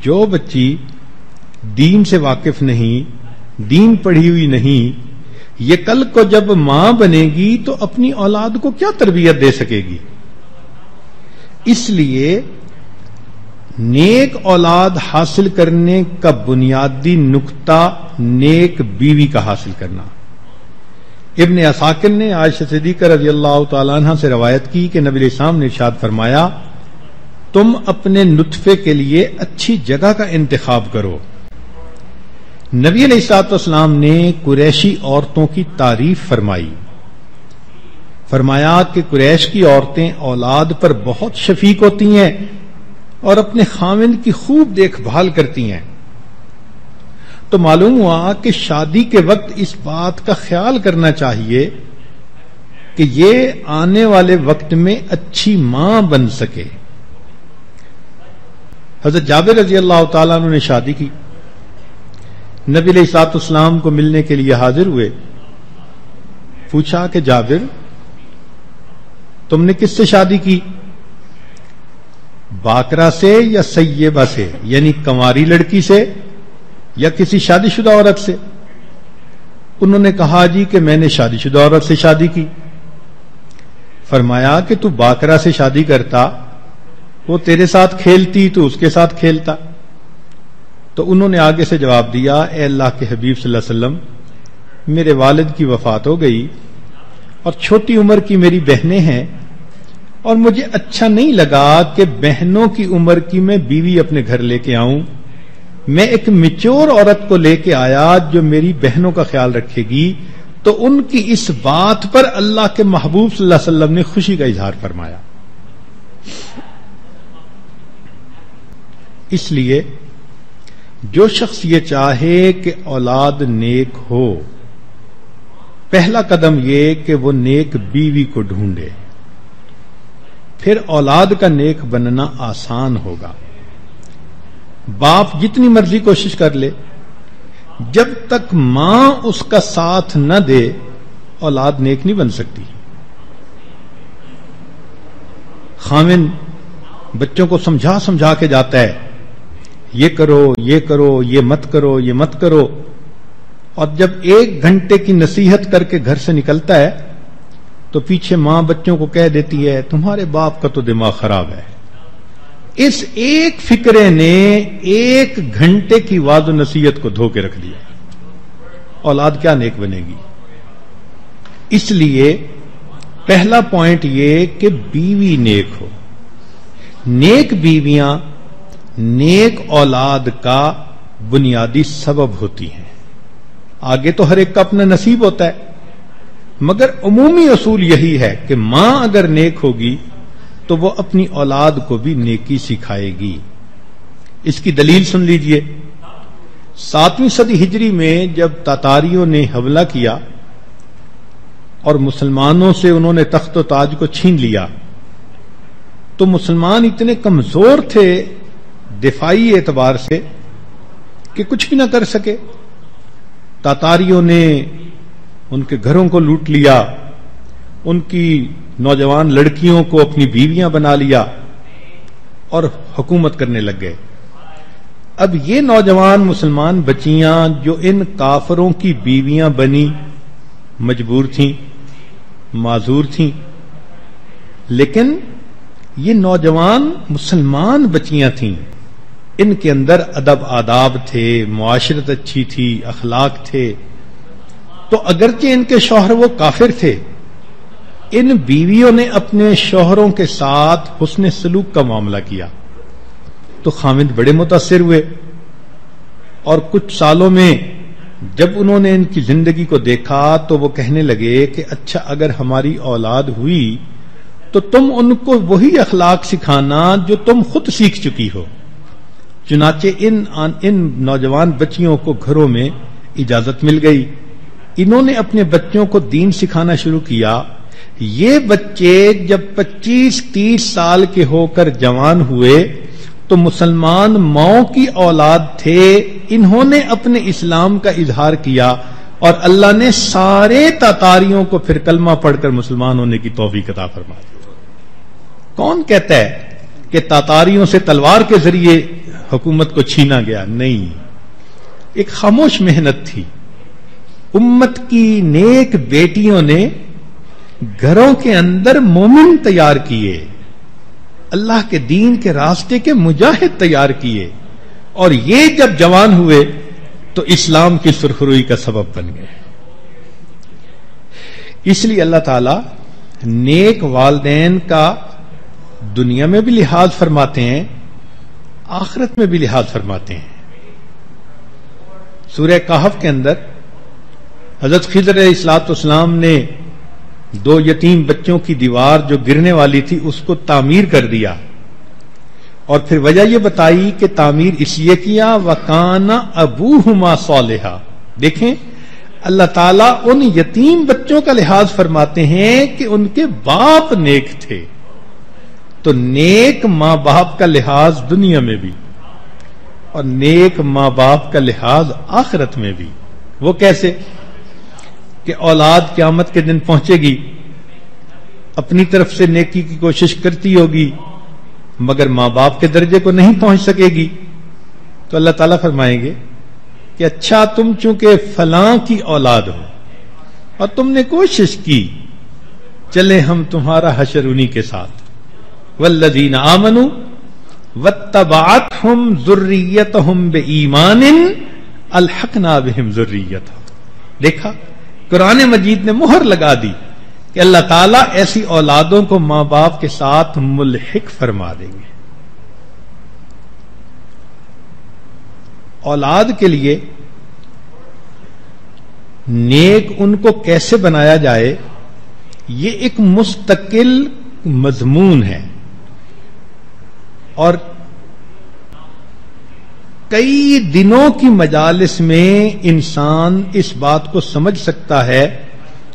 جو بچی دین سے واقف نہیں، دین پڑھی ہوئی نہیں، یہ کل کو جب ماں بنے گی تو اپنی اولاد کو کیا تربیت دے سکے گی؟ اس لیے نیک اولاد حاصل کرنے کا بنیادی نقطہ نیک بیوی کا حاصل کرنا۔ ابن عساکر نے عائشہ صدیقہ رضی اللہ تعالیٰ عنہ سے روایت کی کہ نبی علیہ السلام نے ارشاد فرمایا، تم اپنے نطفے کے لیے اچھی جگہ کا انتخاب کرو۔ نبی علیہ الصلوۃ والسلام نے قریشی عورتوں کی تعریف فرمائی، فرمایا کہ قریش کی عورتیں اولاد پر بہت شفیق ہوتی ہیں اور اپنے خاوند کی خوب دیکھ بھال کرتی ہیں۔ تو معلوم ہوا کہ شادی کے وقت اس بات کا خیال کرنا چاہیے کہ یہ آنے والے وقت میں اچھی ماں بن سکے۔ حضرت جابر رضی اللہ تعالیٰ عنہ نے شادی کی، نبی علیہ الصلوۃ والسلام کو ملنے کے لیے حاضر ہوئے، پوچھا کہ جابر تم نے کس سے شادی کی؟ باکرہ سے یا سیبہ سے، یعنی کنواری لڑکی سے یا کسی شادی شدہ عورت سے؟ انہوں نے کہا جی کہ میں نے شادی شدہ عورت سے شادی کی۔ فرمایا کہ تو باکرہ سے شادی کرتا، وہ تیرے ساتھ کھیلتی تو اس کے ساتھ کھیلتا۔ تو انہوں نے آگے سے جواب دیا، اے اللہ کے حبیب صلی اللہ علیہ وسلم، میرے والد کی وفات ہو گئی اور چھوٹی عمر کی میری بہنیں ہیں، اور مجھے اچھا نہیں لگا کہ بہنوں کی عمر کی میں بیوی اپنے گھر لے کے آؤں۔ میں ایک میچور عورت کو لے کے آیا جو میری بہنوں کا خیال رکھے گی۔ تو ان کی اس بات پر اللہ کے محبوب صلی اللہ علیہ وسلم نے خوشی کا اظہار فرمایا۔ اس لیے جو شخص یہ چاہے کہ اولاد نیک ہو، پہلا قدم یہ کہ وہ نیک بیوی کو ڈھونڈے، پھر اولاد کا نیک بننا آسان ہوگا۔ باپ جتنی مرضی کوشش کر لے، جب تک ماں اس کا ساتھ نہ دے اولاد نیک نہیں بن سکتی۔ خاوند بچوں کو سمجھا سمجھا کے جاتا ہے، یہ کرو یہ کرو، یہ مت کرو یہ مت کرو، اور جب 1 گھنٹے کی نصیحت کر کے گھر سے نکلتا ہے تو پیچھے ماں بچوں کو کہہ دیتی ہے تمہارے باپ کا تو دماغ خراب ہے۔ اس ایک فکرے نے 1 گھنٹے کی وعظ و نصیحت کو دھو کے رکھ دیا، اولاد کیا نیک بنے گی؟ اس لیے پہلا پوائنٹ یہ کہ بیوی نیک ہو۔ نیک بیویاں نیک اولاد کا بنیادی سبب ہوتی ہیں۔ آگے تو ہر ایک کا اپنا نصیب ہوتا ہے، مگر عمومی اصول یہی ہے کہ ماں اگر نیک ہوگی تو وہ اپنی اولاد کو بھی نیکی سکھائے گی۔ اس کی دلیل سن لیجئے۔ 7ویں صدی ہجری میں جب تاتاریوں نے حملہ کیا اور مسلمانوں سے انہوں نے تخت و تاج کو چھین لیا، تو مسلمان اتنے کمزور تھے دفاعی اعتبار سے کہ کچھ بھی نہ کر سکے۔ تاتاریوں نے ان کے گھروں کو لوٹ لیا، ان کی نوجوان لڑکیوں کو اپنی بیویاں بنا لیا اور حکومت کرنے لگ گئے۔ اب یہ نوجوان مسلمان بچیاں جو ان کافروں کی بیویاں بنی، مجبور تھیں، معذور تھیں، لیکن یہ نوجوان مسلمان بچیاں تھیں، ان کے اندر ادب آداب تھے، معاشرت اچھی تھی، اخلاق تھے۔ تو اگرچہ ان کے شوہر وہ کافر تھے، ان بیویوں نے اپنے شوہروں کے ساتھ حسن سلوک کا معاملہ کیا، تو خاوند بڑے متاثر ہوئے، اور کچھ سالوں میں جب انہوں نے ان کی زندگی کو دیکھا تو وہ کہنے لگے کہ اچھا اگر ہماری اولاد ہوئی تو تم ان کو وہی اخلاق سکھانا جو تم خود سیکھ چکی ہو۔ چنانچہ ان نوجوان بچیوں کو گھروں میں اجازت مل گئی، انہوں نے اپنے بچوں کو دین سکھانا شروع کیا۔ یہ بچے جب 25-30 سال کے ہو کر جوان ہوئے تو مسلمان ماؤں کی اولاد تھے، انہوں نے اپنے اسلام کا اظہار کیا، اور اللہ نے سارے تاتاریوں کو پھر کلمہ پڑھ کر مسلمان ہونے کی توفیق عطا فرما دی۔ کون کہتا ہے کہ تاتاریوں سے تلوار کے ذریعے حکومت کو چھینا گیا، نہیں، ایک خاموش محنت تھی۔ امت کی نیک بیٹیوں نے گھروں کے اندر مومن تیار کیے، اللہ کے دین کے راستے کے مجاہد تیار کیے، اور یہ جب جوان ہوئے تو اسلام کی سرخروئی کا سبب بن گئے۔ اس لیے اللہ تعالی نیک والدین کا دنیا میں بھی لحاظ فرماتے ہیں، آخرت میں بھی لحاظ فرماتے ہیں۔ سورہ کہف کے اندر حضرت خضر علیہ الصلوۃ والسلام نے 2 یتیم بچوں کی دیوار جو گرنے والی تھی اس کو تعمیر کر دیا، اور پھر وجہ یہ بتائی کہ تعمیر اس لیے کیا وَكَانَ أَبُوهُمَا صَالِحًا۔ دیکھیں اللہ تعالیٰ ان یتیم بچوں کا لحاظ فرماتے ہیں کہ ان کے باپ نیک تھے، تو نیک ماں باپ کا لحاظ دنیا میں بھی اور نیک ماں باپ کا لحاظ آخرت میں بھی۔ وہ کیسے؟ کہ اولاد قیامت کے دن پہنچے گی، اپنی طرف سے نیکی کی کوشش کرتی ہوگی مگر ماں باپ کے درجے کو نہیں پہنچ سکے گی، تو اللہ تعالیٰ فرمائیں گے کہ اچھا تم چونکہ فلاں کی اولاد ہو اور تم نے کوشش کی، چلے ہم تمہارا حشر انہی کے ساتھ۔ والذین آمنوا واتبعتہم ذریتہم بایمان الحقنا بہم ذریتہم۔ دیکھا قرآن مجید نے مہر لگا دی کہ اللہ تعالیٰ ایسی اولادوں کو ماں باپ کے ساتھ ملحق فرما دیں گے۔ اولاد کے لیے نیک ان کو کیسے بنایا جائے یہ ایک مستقل مضمون ہے، اور کئی دنوں کی مجالس میں انسان اس بات کو سمجھ سکتا ہے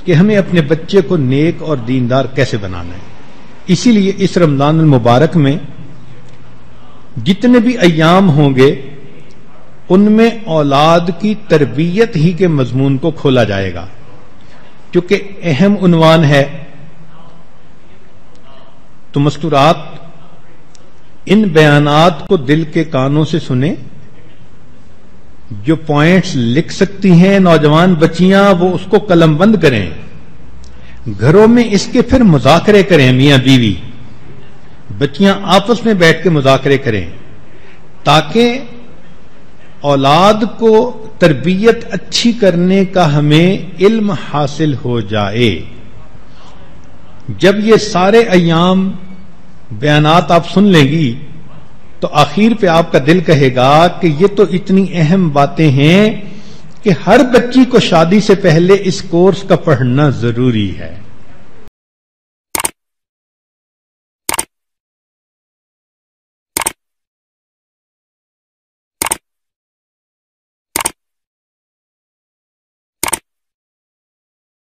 کہ ہمیں اپنے بچے کو نیک اور دیندار کیسے بنانا ہے۔ اسی لیے اس رمضان المبارک میں جتنے بھی ایام ہوں گے ان میں اولاد کی تربیت ہی کے مضمون کو کھولا جائے گا، کیونکہ اہم عنوان ہے۔ تو مستورات ان بیانات کو دل کے کانوں سے سنیں، جو پوائنٹس لکھ سکتی ہیں نوجوان بچیاں وہ اس کو قلم بند کریں، گھروں میں اس کے پھر مذاکرے کریں، میاں بیوی بچیاں آپس میں بیٹھ کے مذاکرے کریں، تاکہ اولاد کو تربیت اچھی کرنے کا ہمیں علم حاصل ہو جائے۔ جب یہ سارے ایام بیانات آپ سن لیں گی تو آخر پہ آپ کا دل کہے گا کہ یہ تو اتنی اہم باتیں ہیں کہ ہر بچی کو شادی سے پہلے اس کورس کا پڑھنا ضروری ہے۔